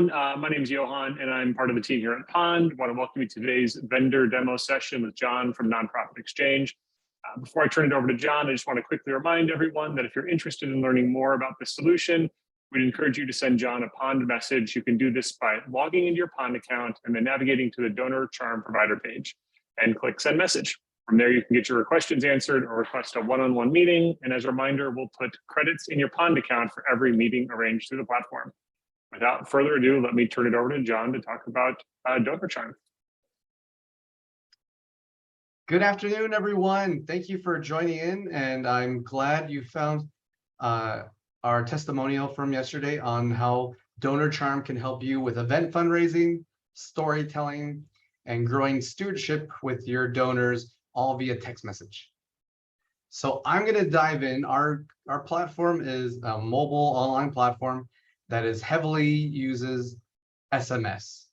My name is Johan, and I'm part of the team here at Pond. I want to welcome you to today's vendor demo session with John from Nonprofit Exchange. Before I turn it over to John, I just want to quickly remind everyone that if you're interested in learning more about this solution, we'd encourage you to send John a Pond message. You can do this by logging into your Pond account and then navigating to the Donorcharm provider page and click send message. From there, you can get your questions answered or request a one-on-one meeting. And as a reminder, we'll put credits in your Pond account for every meeting arranged through the platform. Without further ado, let me turn it over to John to talk about Donorcharm. Good afternoon, everyone. Thank you for joining in, and I'm glad you found our testimonial from yesterday on how Donorcharm can help you with event fundraising, storytelling, and growing stewardship with your donors, all via text message. So I'm going to dive in. Our platform is a mobile online platform that is heavily uses SMS.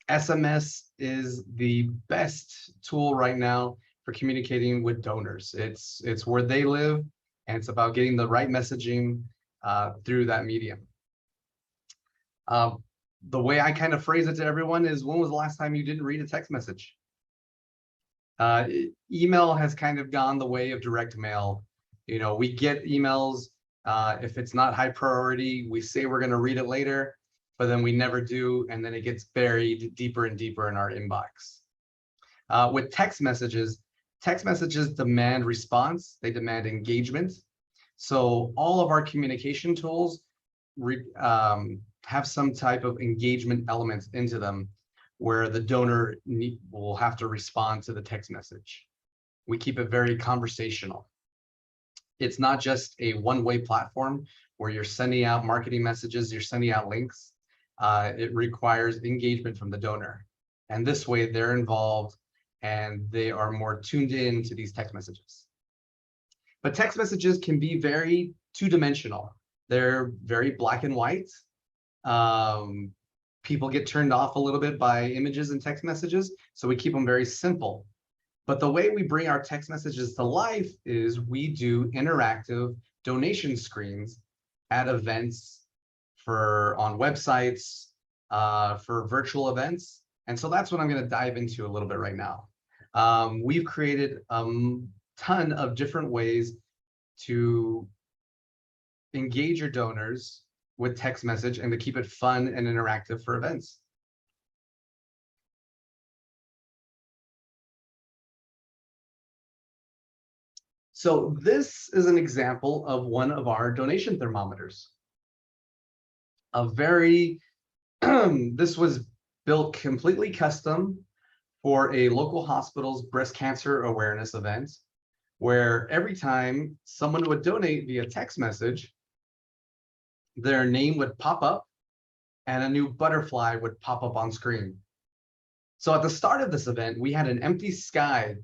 SMS is the best tool right now for communicating with donors. It's where they live, and it's about getting the right messaging through that medium. The way I kind of phrase it to everyone is, when was the last time you didn't read a text message? Email has kind of gone the way of direct mail. You know, we get emails. If it's not high priority, we say we're going to read it later, but then we never do, and then it gets buried deeper and deeper in our inbox. With text messages demand response, they demand engagement. So all of our communication tools have some type of engagement elements into them, where the donor will have to respond to the text message. We keep it very conversational. It's not just a one-way platform where you're sending out marketing messages, you're sending out links. It requires engagement from the donor. And this way they're involved and they are more tuned in to these text messages. But text messages can be very two-dimensional. They're very black and white. People get turned off a little bit by images and text messages, so we keep them very simple. But the way we bring our text messages to life is we do interactive donation screens at events, on websites, for virtual events. And so that's what I'm going to dive into a little bit right now. We've created a ton of different ways to engage your donors with text message and to keep it fun and interactive for events. So this is an example of one of our donation thermometers. This was built completely custom for a local hospital's breast cancer awareness event, where every time someone would donate via text message, their name would pop up and a new butterfly would pop up on screen. So at the start of this event, we had an empty sky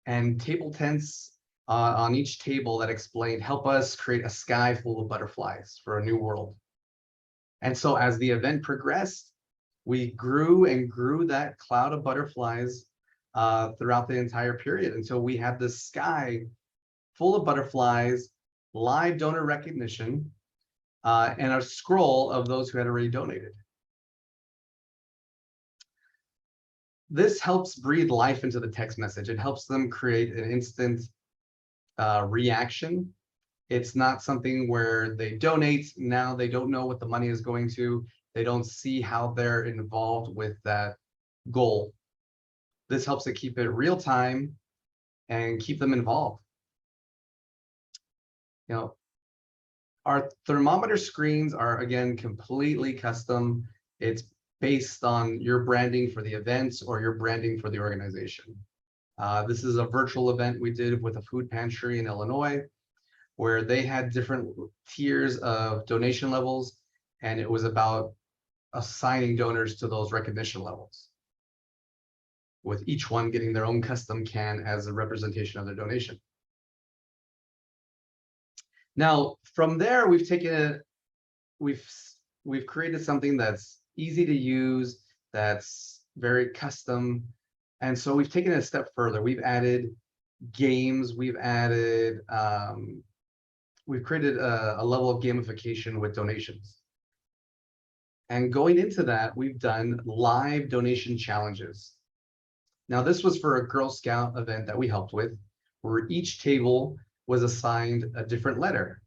and table tents on each table that explained, help us create a sky full of butterflies for a new world. And so as the event progressed, we grew and grew that cloud of butterflies throughout the entire period until we had this sky full of butterflies, live donor recognition, and a scroll of those who had already donated. This helps breathe life into the text message. It helps them create an instant reaction. It's not something where they donate, now they don't know what the money is going to. They don't see how they're involved with that goal. This helps to keep it real time and keep them involved. You know, our thermometer screens are, again, completely custom. It's based on your branding for the events or your branding for the organization. This is a virtual event we did with a food pantry in Illinois, where they had different tiers of donation levels, and it was about assigning donors to those recognition levels, with each one getting their own custom can as a representation of their donation. Now, from there, we've created something that's easy to use, that's very custom. And so we've taken it a step further. We've added games, we've created a level of gamification with donations. And going into that, we've done live donation challenges. Now, this was for a Girl Scout event that we helped with, where each table was assigned a different letter.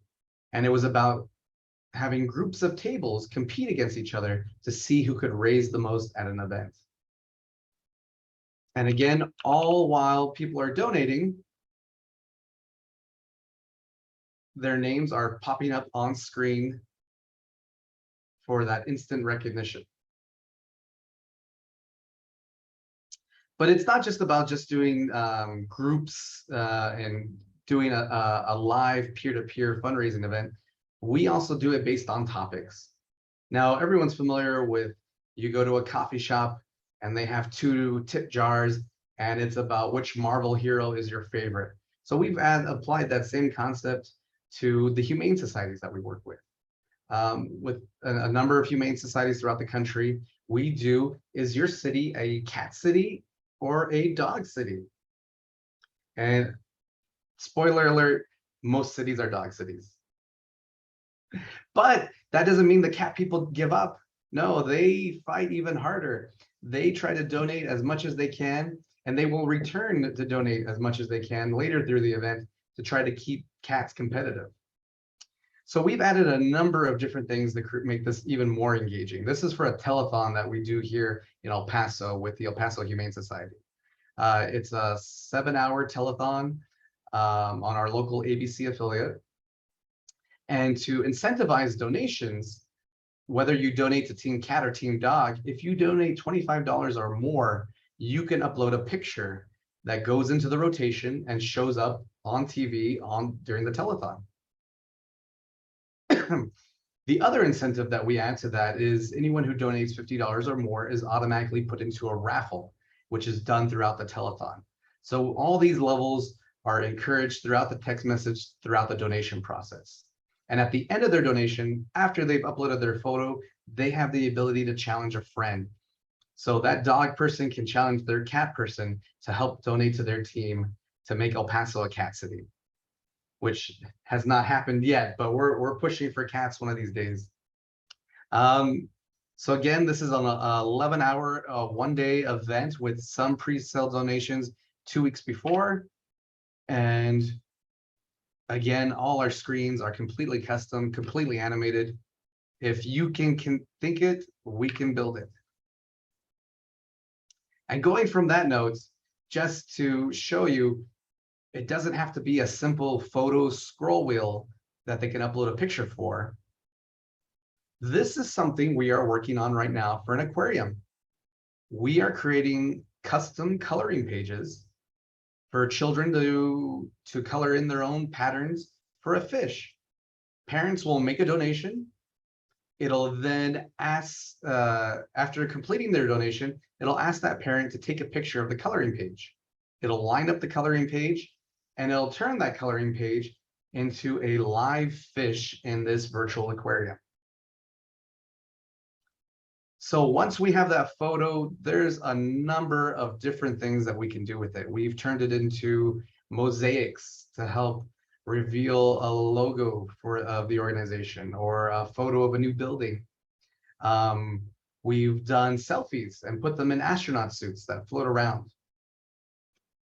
And it was about having groups of tables compete against each other to see who could raise the most at an event. And again, all while people are donating, their names are popping up on screen for that instant recognition. But it's not just about just doing groups and doing a live peer-to-peer fundraising event. We also do it based on topics. Now, everyone's familiar with, you go to a coffee shop and they have 2 tip jars and it's about which Marvel hero is your favorite. So we've applied that same concept to the humane societies that we work with. With a number of humane societies throughout the country, we do, is your city a cat city or a dog city? And spoiler alert, most cities are dog cities. But that doesn't mean the cat people give up. No, they fight even harder. They try to donate as much as they can, and they will return to donate as much as they can later through the event to try to keep cats competitive. So we've added a number of different things that make this even more engaging. This is for a telethon that we do here in El Paso with the El Paso Humane Society. It's a 7-hour telethon on our local ABC affiliate. And to incentivize donations, whether you donate to Team Cat or Team Dog, if you donate $25 or more, you can upload a picture that goes into the rotation and shows up on TV during the telethon. The other incentive that we add to that is anyone who donates $50 or more is automatically put into a raffle, which is done throughout the telethon. So all these levels are encouraged throughout the text message, throughout the donation process. And at the end of their donation, after they've uploaded their photo, they have the ability to challenge a friend. So that dog person can challenge their cat person to help donate to their team to make El Paso a cat city, which has not happened yet, but we're pushing for cats one of these days. So again, this is an 11-hour, 1-day event with some pre-sale donations 2 weeks before. And again, all our screens are completely custom, completely animated. If you can think it, we can build it. And going from that note, just to show you, it doesn't have to be a simple photo scroll wheel that they can upload a picture for. This is something we are working on right now for an aquarium. We are creating custom coloring pages for children to color in their own patterns for a fish. Parents will make a donation. It'll then ask, after completing their donation, it'll ask that parent to take a picture of the coloring page. It'll line up the coloring page, and it'll turn that coloring page into a live fish in this virtual aquarium. So once we have that photo, there's a number of different things that we can do with it. We've turned it into mosaics to help reveal a logo of the organization or a photo of a new building. We've done selfies and put them in astronaut suits that float around.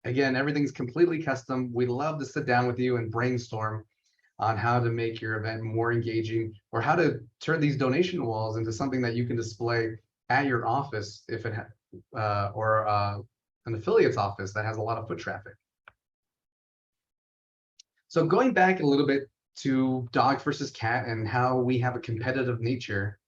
Again, everything's completely custom. We love to sit down with you and brainstorm on how to make your event more engaging, or how to turn these donation walls into something that you can display at your office if it or an affiliate's office that has a lot of foot traffic. So going back a little bit to dog versus cat and how we have a competitive nature,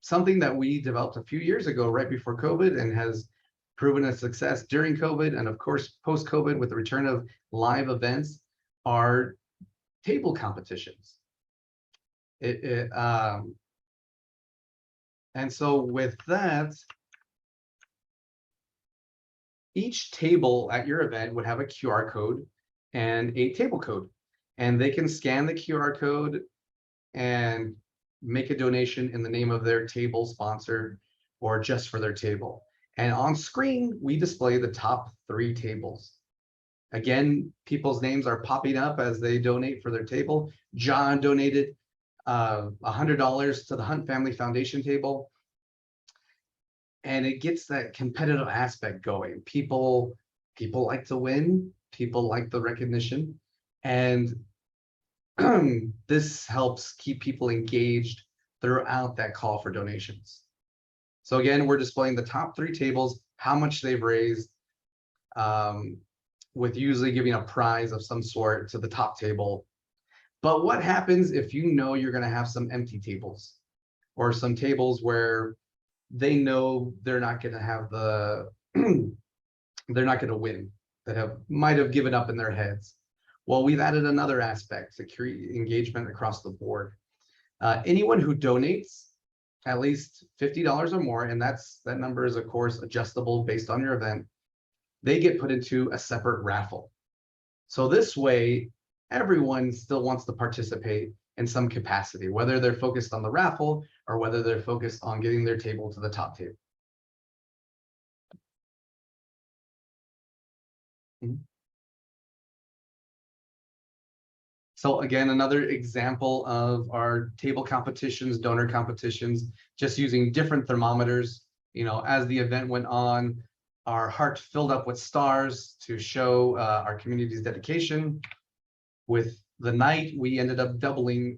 something that we developed a few years ago right before COVID and has proven a success during COVID and of course post-COVID with the return of live events are table competitions. And so with that, each table at your event would have a QR code and a table code, and they can scan the QR code and make a donation in the name of their table sponsor or just for their table. And on screen, we display the top 3 tables. Again, people's names are popping up as they donate for their table. John donated $100 to the Hunt Family Foundation table. And it gets that competitive aspect going. People like to win, people like the recognition, and this helps keep people engaged throughout that call for donations. So again, we're displaying the top 3 tables, how much they've raised, with usually giving a prize of some sort to the top table. But what happens if you know you're going to have some empty tables, or some tables where they know they're not going to have the they're not going to win, that might have given up in their heads? Well, we've added another aspect to create engagement across the board. Anyone who donates at least $50 or more, and that number is of course adjustable based on your event, they get put into a separate raffle. So this way, everyone still wants to participate in some capacity, whether they're focused on the raffle or whether they're focused on getting their table to the top table. So again, another example of our table competitions, donor competitions, just using different thermometers. You know, as the event went on, our heart filled up with stars to show our community's dedication. With the night, we ended up doubling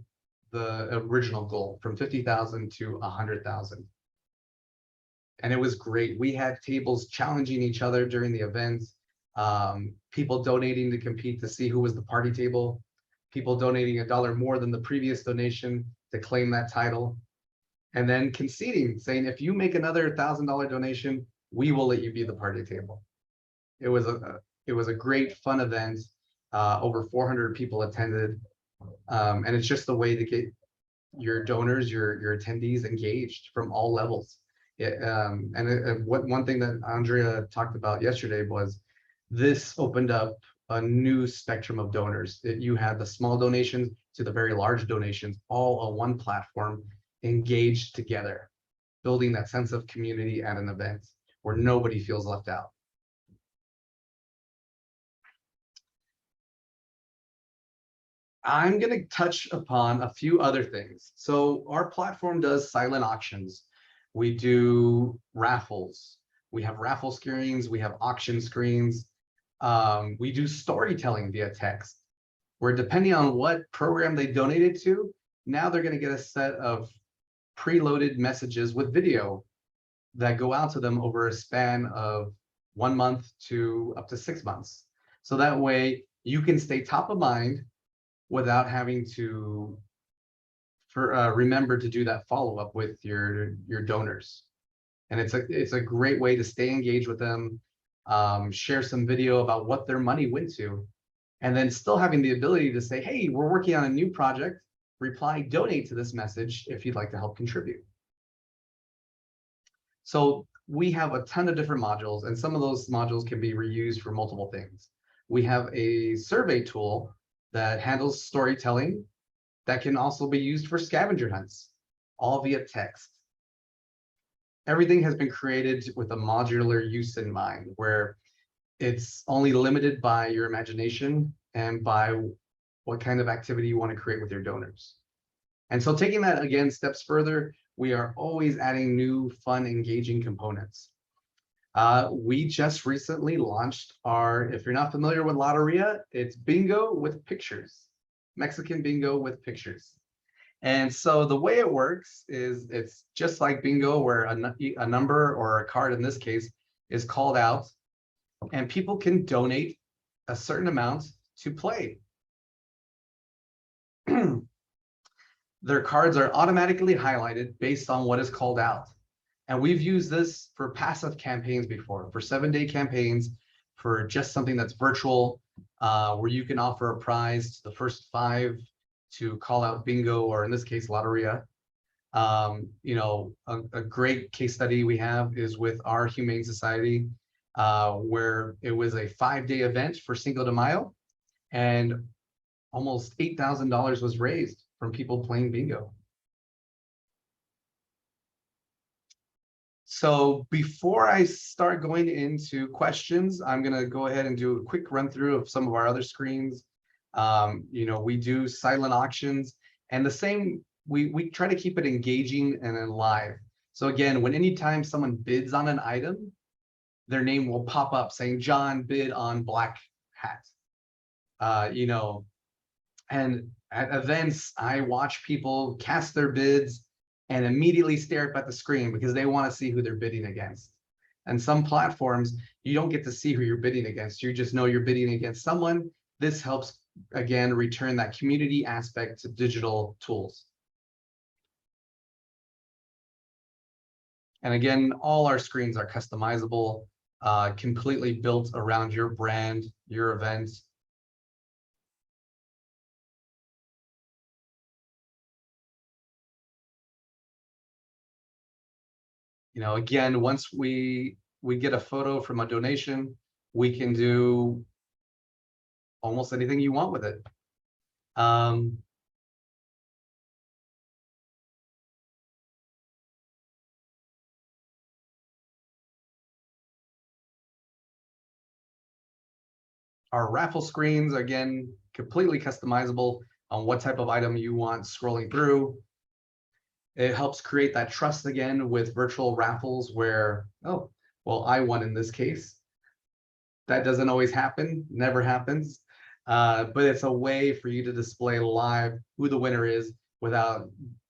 the original goal from 50,000 to 100,000. And it was great. We had tables challenging each other during the event, people donating to compete to see who was the party table, people donating $1 more than the previous donation to claim that title, and then conceding, saying, if you make another $1,000 donation, we will let you be the party table. It was a great, fun event. Over 400 people attended, and it's just a way to get your donors, your attendees engaged from all levels. One thing that Andrea talked about yesterday was this opened up a new spectrum of donors. You had the small donations to the very large donations, all on one platform, engaged together, building that sense of community at an event where nobody feels left out. I'm going to touch upon a few other things. So our platform does silent auctions. We do raffles. We have raffle screens. We have auction screens. We do storytelling via text, where depending on what program they donated to, now they're going to get a set of preloaded messages with video that go out to them over a span of 1 month to up to 6 months. So that way you can stay top of mind without having to remember to do that follow-up with your donors. And it's a great way to stay engaged with them, share some video about what their money went to, and then still having the ability to say, hey, we're working on a new project, reply, donate to this message if you'd like to help contribute. So we have a ton of different modules, and some of those modules can be reused for multiple things. We have a survey tool that handles storytelling that can also be used for scavenger hunts, all via text. Everything has been created with a modular use in mind, where it's only limited by your imagination and by what kind of activity you want to create with your donors. And so taking that again steps further, we are always adding new, fun, engaging components. We just recently launched our, if you're not familiar with Loteria, it's bingo with pictures, Mexican bingo with pictures. And so the way it works is it's just like bingo, where a number or a card in this case is called out, and people can donate a certain amount to play. Their cards are automatically highlighted based on what is called out. And we've used this for passive campaigns before, for 7-day campaigns, for just something that's virtual, where you can offer a prize to the first 5 to call out bingo, or in this case, Loteria. You know, a great case study we have is with our Humane Society, where it was a 5-day event for Cinco de Mayo, and almost $8,000 was raised from people playing bingo. So before I start going into questions, I'm going to go ahead and do a quick run through of some of our other screens. You know, we do silent auctions, and the same we try to keep it engaging and then live. So again, when anytime someone bids on an item, their name will pop up saying John bid on black hat. You know, and at events, I watch people cast their bids and immediately stare up at the screen because they want to see who they're bidding against. And some platforms, you don't get to see who you're bidding against. You just know you're bidding against someone. This helps, again, return that community aspect to digital tools. And again, all our screens are customizable, completely built around your brand, your event. You know, again, once we get a photo from a donation, we can do almost anything you want with it. Our raffle screens, again, completely customizable on what type of item you want scrolling through. It helps create that trust again with virtual raffles where, oh, well, I won in this case. That doesn't always happen, never happens. But it's a way for you to display live who the winner is without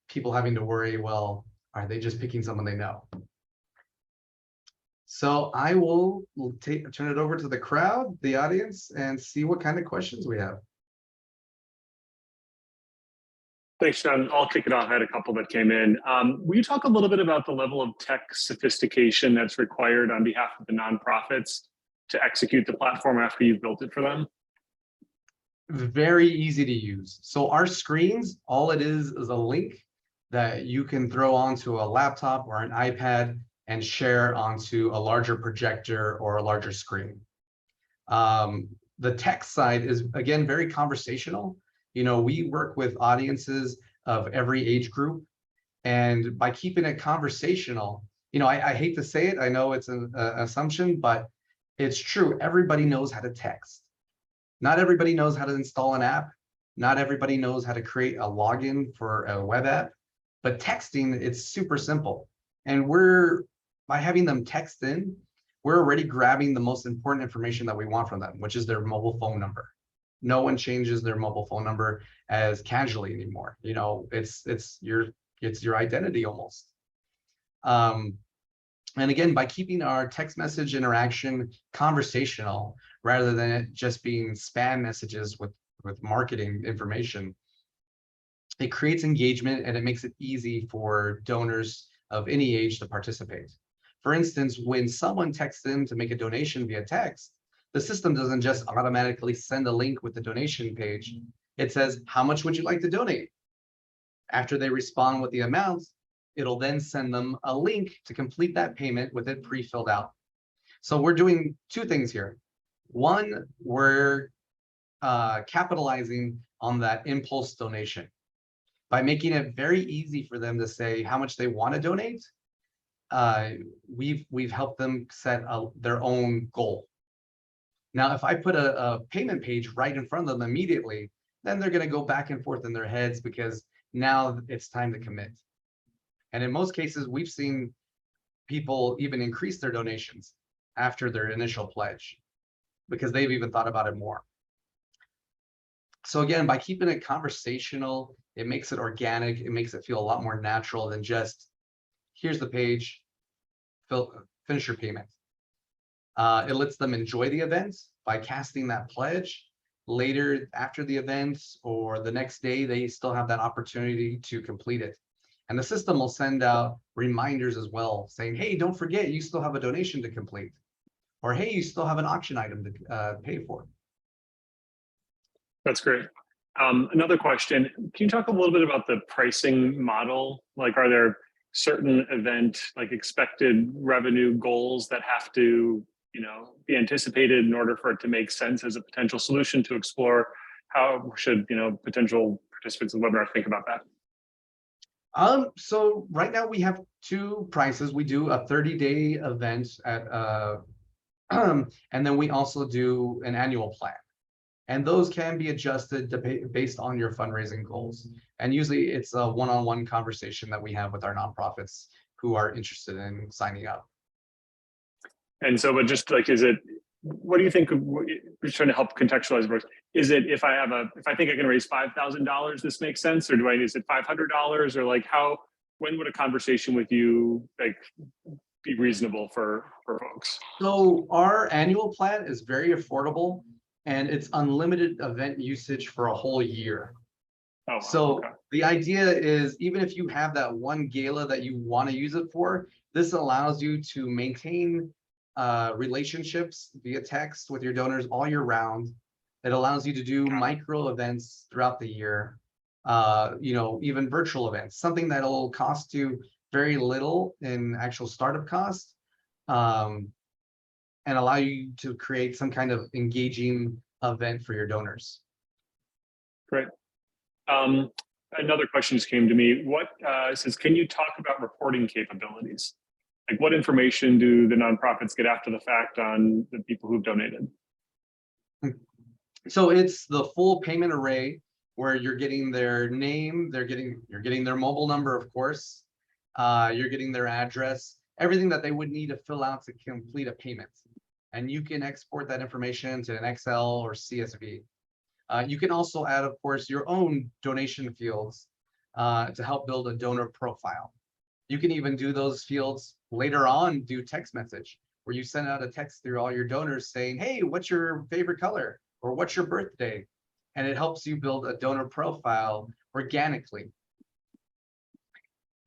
people having to worry, well, are they just picking someone they know? So I will turn it over to the crowd, the audience, and see what kind of questions we have. Thanks, John. I'll kick it off. I had a couple that came in. Will you talk a little bit about the level of tech sophistication that's required on behalf of the nonprofits to execute the platform after you've built it for them? Very easy to use. So our screens, all it is a link that you can throw onto a laptop or an iPad and share onto a larger projector or a larger screen. The tech side is, again, very conversational. You know, we work with audiences of every age group, and by keeping it conversational, you know, I hate to say it, I know it's an assumption, but it's true. Everybody knows how to text. Not everybody knows how to install an app. Not everybody knows how to create a login for a web app, but texting, it's super simple. And by having them text in, we're already grabbing the most important information that we want from them, which is their mobile phone number. No one changes their mobile phone number as casually anymore. You know, it's your identity almost. And again, by keeping our text message interaction conversational, rather than it just being spam messages with marketing information, it creates engagement and it makes it easy for donors of any age to participate. For instance, when someone texts in to make a donation via text, the system doesn't just automatically send a link with the donation page. It says, how much would you like to donate? After they respond with the amount, it'll then send them a link to complete that payment with it pre-filled out. So we're doing two things here. One, we're capitalizing on that impulse donation by making it very easy for them to say how much they want to donate. We've helped them set their own goal. Now, if I put a payment page right in front of them immediately, then they're going to go back and forth in their heads because now it's time to commit. And in most cases, we've seen people even increase their donations after their initial pledge because they've even thought about it more. So again, by keeping it conversational, it makes it organic. It makes it feel a lot more natural than just, here's the page, finish your payment. It lets them enjoy the event by casting that pledge. Later, after the event or the next day, they still have that opportunity to complete it. And the system will send out reminders as well, saying, hey, don't forget, you still have a donation to complete. Or, hey, you still have an auction item to pay for. That's great. Another question, can you talk a little bit about the pricing model? Like, are there certain event, like expected revenue goals that have to, you know, be anticipated in order for it to make sense as a potential solution to explore? How should, you know, potential participants in the webinar think about that? So right now we have two prices. We do a 30-day event at and then we also do an annual plan. And those can be adjusted based on your fundraising goals. And usually it's a one-on-one conversation that we have with our nonprofits who are interested in signing up. And so, but just like, what do you think, just trying to help contextualize first, is it, if I think I can raise $5,000, this makes sense? Or is it $500? Or like when would a conversation with you like be reasonable for folks? So our annual plan is very affordable and it's unlimited event usage for a whole year. Oh, wow. So Okay. the idea is, even if you have that one gala that you want to use it for, this allows you to maintain relationships via text with your donors all year round. It allows you to do micro events throughout the year, even virtual events, something that'll cost you very little in actual startup cost, and allow you to create some kind of engaging event for your donors. Great. Another question just came to me. Says, can you talk about reporting capabilities? Like, what information do the nonprofits get after the fact on the people who've donated? So it's the full payment array where you're getting their name, you're getting their mobile number, of course, you're getting their address, everything that they would need to fill out to complete a payment. And you can export that information to an Excel or CSV. You can also add, of course, your own donation fields to help build a donor profile. You can even do those fields later on, do text message, where you send out a text through all your donors saying, hey, what's your favorite color? Or what's your birthday? And it helps you build a donor profile organically.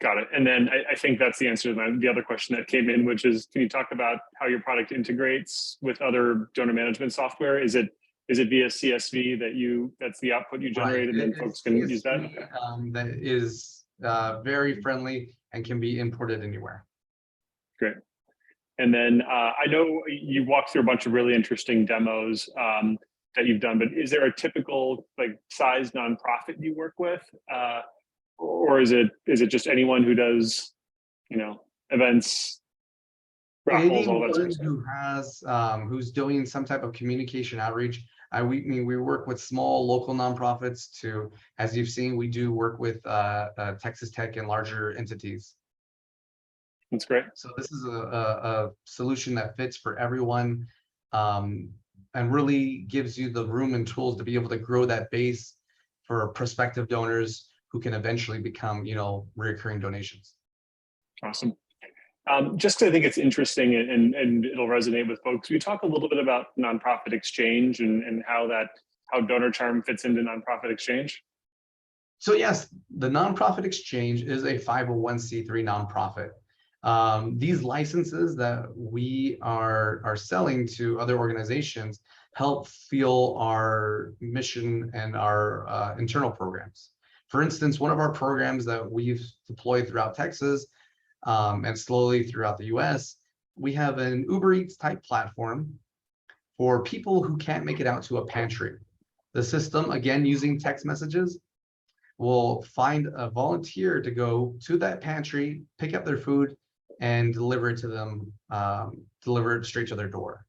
Got it. And then I think that's the answer to the other question that came in, which is, can you talk about how your product integrates with other donor management software? Is it via CSV that's the output you generate, right, and then folks can use that? That is very friendly and can be imported anywhere. Great. And then I know you walked through a bunch of really interesting demos that you've done, but is there a typical like size nonprofit you work with? Or is it just anyone who does, events, raffles, all that sort of stuff? Who has who's doing some type of communication outreach. We work with small local nonprofits to, as you've seen, we do work with Texas Tech and larger entities. That's great. So this is a solution that fits for everyone, and really gives you the room and tools to be able to grow that base for prospective donors who can eventually become, recurring donations. Awesome. Just because I think it's interesting and it'll resonate with folks, we talk a little bit about nonprofit exchange and how Donorcharm fits into nonprofit exchange. So yes, the nonprofit exchange is a 501c3 nonprofit. These licenses that we are selling to other organizations help fuel our mission and our internal programs. For instance, one of our programs that we've deployed throughout Texas and slowly throughout the US, we have an Uber Eats type platform for people who can't make it out to a pantry. The system, again, using text messages, will find a volunteer to go to that pantry, pick up their food, and deliver it to them, deliver it straight to their door.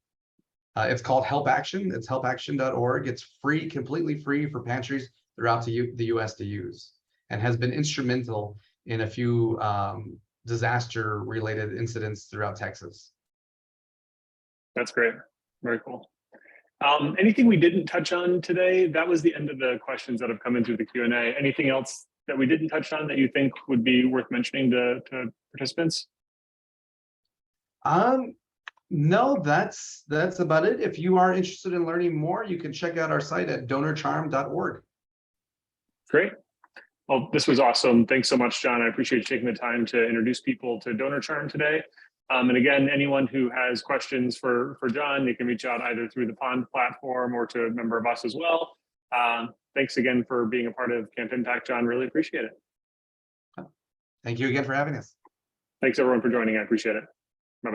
It's called Help Action. It's helpaction.org. It's free, completely free for pantries throughout the US to use, and has been instrumental in a few disaster-related incidents throughout Texas. That's great. Very cool. Anything we didn't touch on today? That was the end of the questions that have come in through the Q&A. Anything else that we didn't touch on that you think would be worth mentioning to participants? No, that's about it. If you are interested in learning more, you can check out our site at donorcharm.org. Great. Well, this was awesome. Thanks so much, John. I appreciate you taking the time to introduce people to Donorcharm today. And again, anyone who has questions for John, they can reach out either through the Pond platform or to a member of us as well. Thanks again for being a part of Camp Impact, John. Really appreciate it. Thank you again for having us. Thanks everyone for joining. I appreciate it.